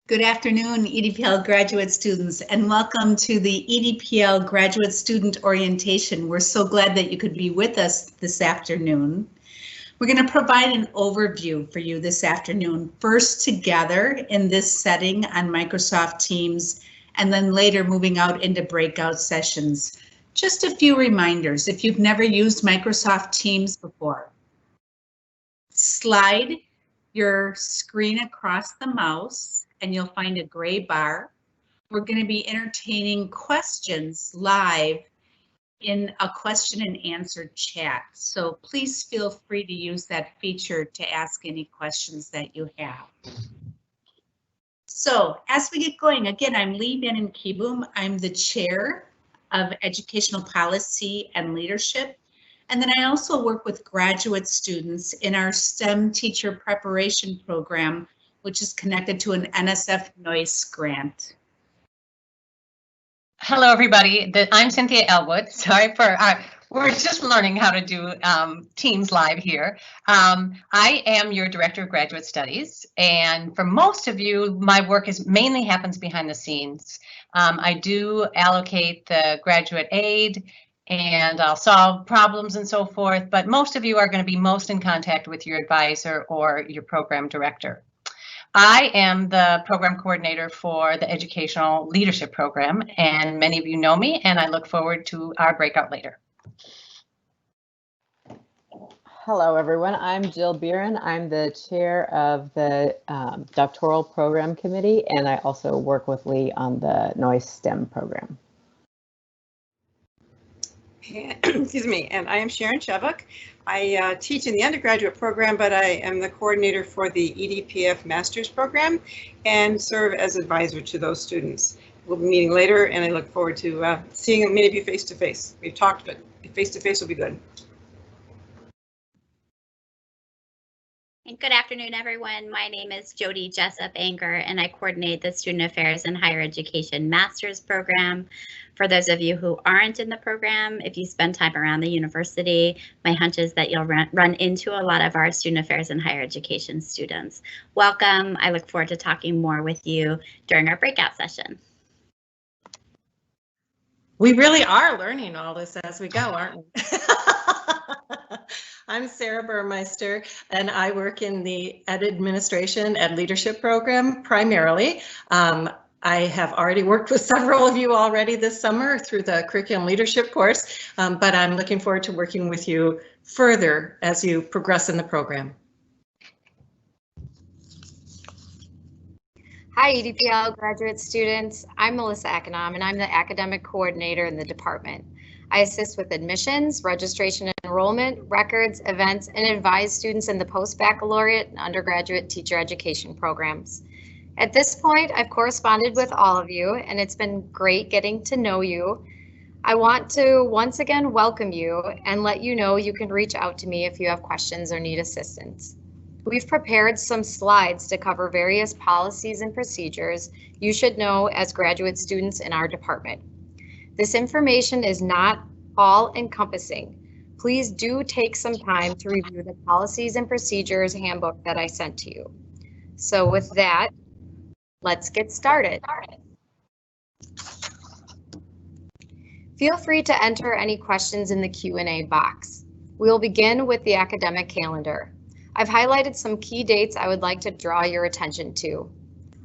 Good afternoon, EDPL graduate students, and welcome to the EDPL Graduate Student Orientation. We're so glad that you could be with us this afternoon. We're going to provide an overview for you this afternoon, first together in this setting on Microsoft Teams, and then later moving out into breakout sessions. Just a few reminders if you've never used Microsoft Teams before. Slide your screen across the mouse and you'll find a gray bar. We're going to be entertaining questions live in a question and answer chat. So please feel free to use that feature to ask any questions that you have. So as we get going, again, I'm Lee Bannon Kieboom. I'm the chair of Educational Policy and Leadership. And then I also work with graduate students in our STEM teacher preparation program, which is connected to an NSF NOICE grant. Hello, everybody. I'm Cynthia Elwood. Sorry for we're just learning how to do Teams live here. I am your Director of Graduate Studies, and for most of you, my work mainly happens behind the scenes. I do allocate the graduate aid, and I'll solve problems and so forth, but most of you are going to be most in contact with your advisor or your program director. I am the program coordinator for the Educational Leadership Program, and many of you know me, and I look forward to our breakout later. Hello, everyone. I'm Jill Beeran. I'm the chair of the Doctoral Program Committee, and I also work with Lee on the NOICE STEM program. Excuse me, and I am Sharon Chevuk. I teach in the undergraduate program, but I am the coordinator for the EDPF master's program and serve as advisor to those students. We'll be meeting later, and I look forward to seeing many of you face to face. We've talked, but face to face will be good. And good afternoon, everyone. My name is Jody Jessup Anger, and I coordinate the Student Affairs and Higher Education Master's Program. For those of you who aren't in the program, if you spend time around the university, my hunch is that you'll run into a lot of our Student Affairs and Higher Education students. Welcome. I look forward to talking more with you during our breakout session. We really are learning all this as we go, aren't we? I'm Sarah Burmeister, and I work in the Ed Administration and Leadership Program primarily. I have already worked with several of you already this summer through the Curriculum Leadership course, but I'm looking forward to working with you further as you progress in the program. Hi, EDPL graduate students. I'm Melissa Econom, and I'm the academic coordinator in the department. I assist with admissions, registration and enrollment, records, events, and advise students in the post-baccalaureate and undergraduate teacher education programs. At this point, I've corresponded with all of you, and it's been great getting to know you. I want to once again welcome you and let you know you can reach out to me if you have questions or need assistance. We've prepared some slides to cover various policies and procedures you should know as graduate students in our department. This information is not all encompassing. Please do take some time to review the policies and procedures handbook that I sent to you. So with that, let's get started. Feel free to enter any questions in the Q&A box. We'll begin with the academic calendar. I've highlighted some key dates I would like to draw your attention to.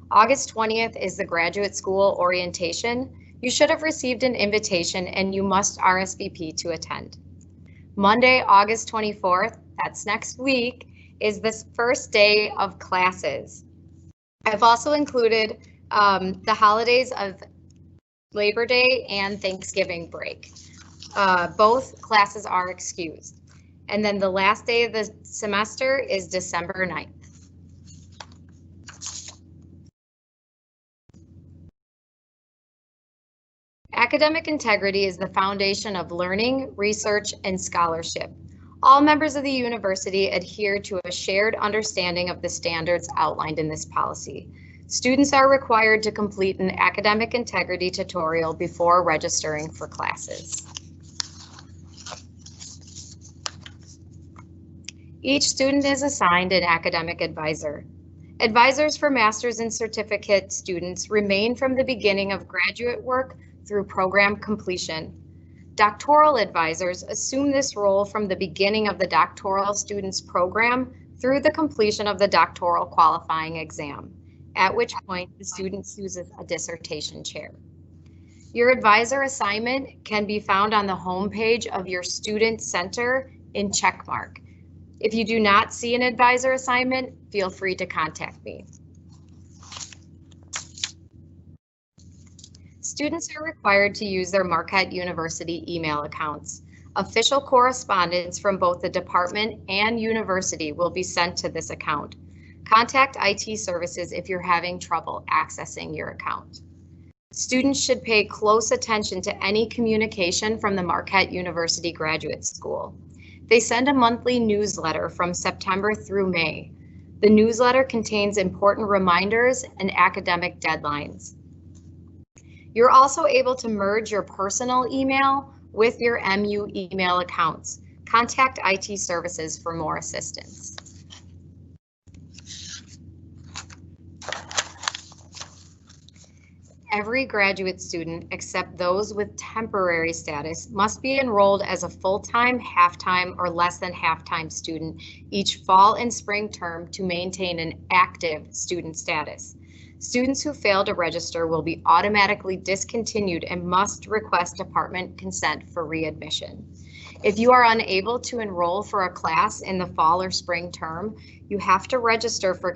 August 20th is the graduate school orientation. You should have received an invitation and you must RSVP to attend. Monday, August 24th, that's next week, is the first day of classes. I've also included the holidays of Labor Day and Thanksgiving break. Both classes are excused. And then the last day of the semester is December 9th. Academic integrity is the foundation of learning, research, and scholarship. All members of the university adhere to a shared understanding of the standards outlined in this policy. Students are required to complete an academic integrity tutorial before registering for classes. Each student is assigned an academic advisor. Advisors for master's and certificate students remain from the beginning of graduate work through program completion. Doctoral advisors assume this role from the beginning of the doctoral student's program through the completion of the doctoral qualifying exam, at which point the student chooses a dissertation chair. Your advisor assignment can be found on the home page of your student center in checkmark. If you do not see an advisor assignment, feel free to contact me. Students are required to use their Marquette University email accounts. Official correspondence from both the department and university will be sent to this account. Contact IT services if you're having trouble accessing your account. Students should pay close attention to any communication from the Marquette University Graduate School. They send a monthly newsletter from September through May. The newsletter contains important reminders and academic deadlines. You're also able to merge your personal email with your MU email accounts. Contact IT services for more assistance. Every graduate student, except those with temporary status, must be enrolled as a full-time, half-time, or less than half-time student each fall and spring term to maintain an active student status. Students who fail to register will be automatically discontinued and must request department consent for readmission. If you are unable to enroll for a class in the fall or spring term, you have to register for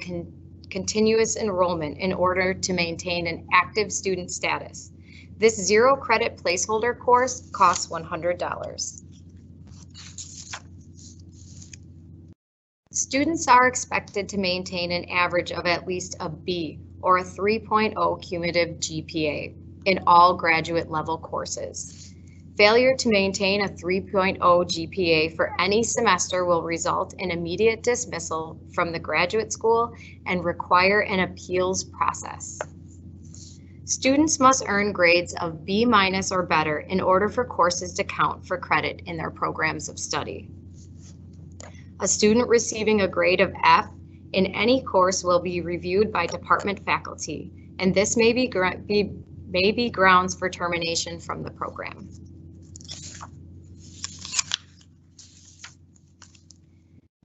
continuous enrollment in order to maintain an active student status. This 0 credit placeholder course costs $100. Students are expected to maintain an average of at least a B or a 3.0 cumulative GPA in all graduate level courses. Failure to maintain a 3.0 GPA for any semester will result in immediate dismissal from the graduate school and require an appeals process. Students must earn grades of B- or better in order for courses to count for credit in their programs of study. A student receiving a grade of F in any course will be reviewed by department faculty, and this may be grounds for termination from the program.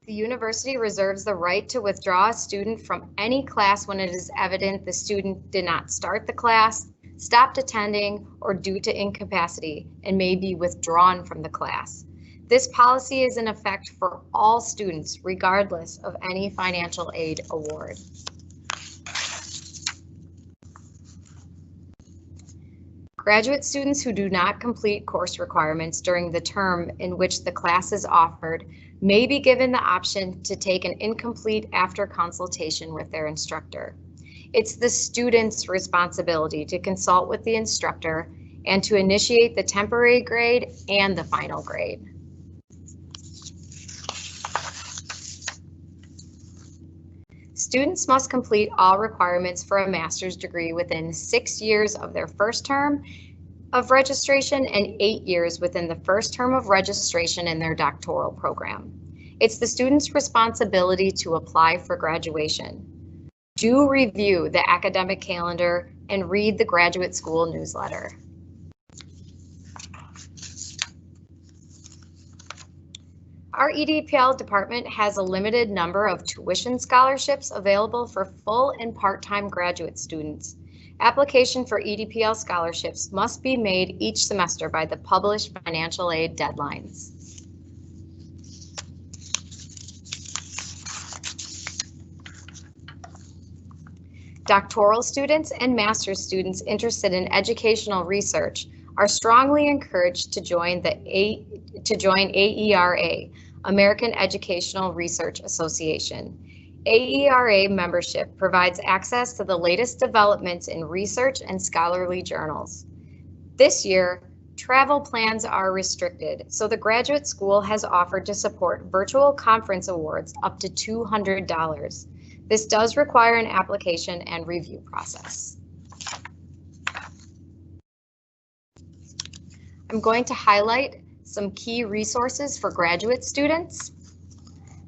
The university reserves the right to withdraw a student from any class when it is evident the student did not start the class, stopped attending, or due to incapacity, and may be withdrawn from the class. This policy is in effect for all students, regardless of any financial aid award. Graduate students who do not complete course requirements during the term in which the class is offered may be given the option to take an incomplete after consultation with their instructor. It's the student's responsibility to consult with the instructor and to initiate the temporary grade and the final grade. Students must complete all requirements for a master's degree within 6 years of their first term of registration and 8 years within the first term of registration in their doctoral program. It's the student's responsibility to apply for graduation. Do review the academic calendar and read the graduate school newsletter. Our EDPL department has a limited number of tuition scholarships available for full and part-time graduate students. Application for EDPL scholarships must be made each semester by the published financial aid deadlines. Doctoral students and master's students interested in educational research are strongly encouraged to join AERA, American Educational Research Association. AERA membership provides access to the latest developments in research and scholarly journals. This year, travel plans are restricted, so the graduate school has offered to support virtual conference awards up to $200. This does require an application and review process. I'm going to highlight some key resources for graduate students.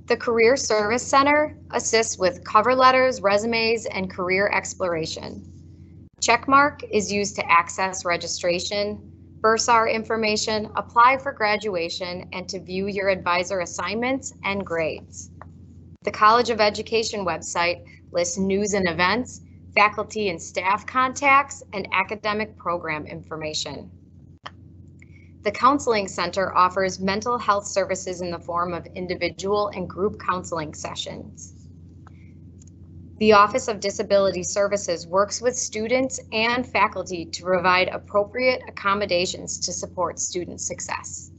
The Career Service Center assists with cover letters, resumes, and career exploration. Checkmark is used to access registration, bursar information, apply for graduation, and to view your advisor assignments and grades. The College of Education website lists news and events, faculty and staff contacts, and academic program information. The Counseling Center offers mental health services in the form of individual and group counseling sessions. The Office of Disability Services works with students and faculty to provide appropriate accommodations to support student success.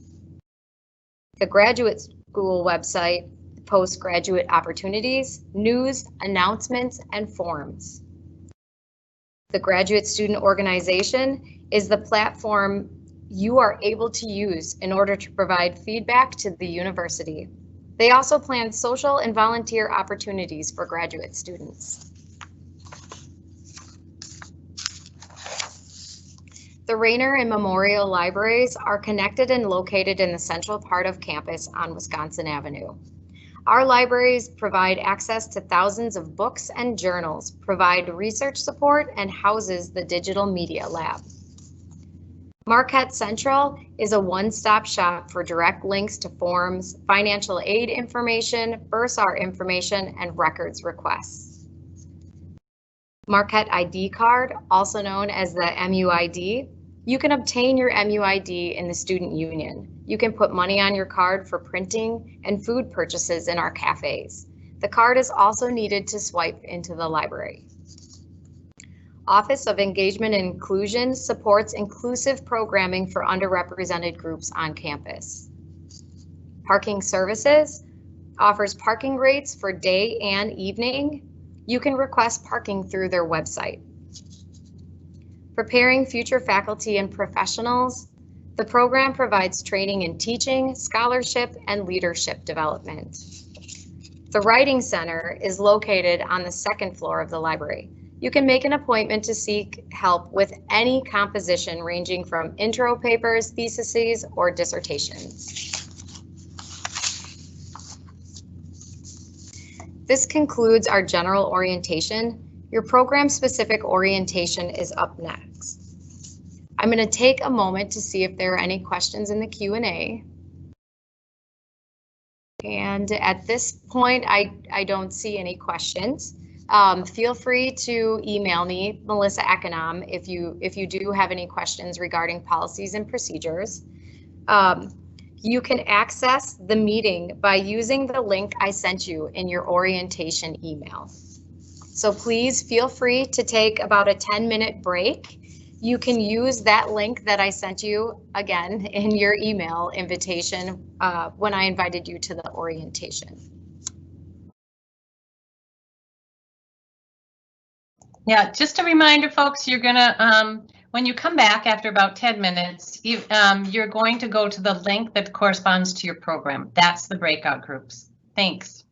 The Graduate School website posts graduate opportunities, news, announcements, and forums. The Graduate Student Organization is the platform you are able to use in order to provide feedback to the university. They also plan social and volunteer opportunities for graduate students. The Rayner and Memorial Libraries are connected and located in the central part of campus on Wisconsin Avenue. Our libraries provide access to thousands of books and journals, provide research support, and houses the Digital Media Lab. Marquette Central is a one-stop shop for direct links to forms, financial aid information, bursar information, and records requests. Marquette ID card, also known as the MUID, you can obtain your MUID in the student union. You can put money on your card for printing and food purchases in our cafes. The card is also needed to swipe into the library. Office of Engagement and Inclusion supports inclusive programming for underrepresented groups on campus. Parking Services offers parking rates for day and evening. You can request parking through their website. Preparing future faculty and professionals, the program provides training in teaching, scholarship, and leadership development. The Writing Center is located on the second floor of the library. You can make an appointment to seek help with any composition ranging from intro papers, theses, or dissertations. This concludes our general orientation. Your program-specific orientation is up next. I'm going to take a moment to see if there are any questions in the Q&A. And at this point, I don't see any questions. Feel free to email me, Melissa Econom, if you do have any questions regarding policies and procedures. You can access the meeting by using the link I sent you in your orientation email. So please feel free to take about a 10-minute break. You can use that link that I sent you again in your email invitation when I invited you to the orientation. Yeah, just a reminder, folks, you're gonna, when you come back after about 10 minutes, you're going to go to the link that corresponds to your program. That's the breakout groups. Thanks.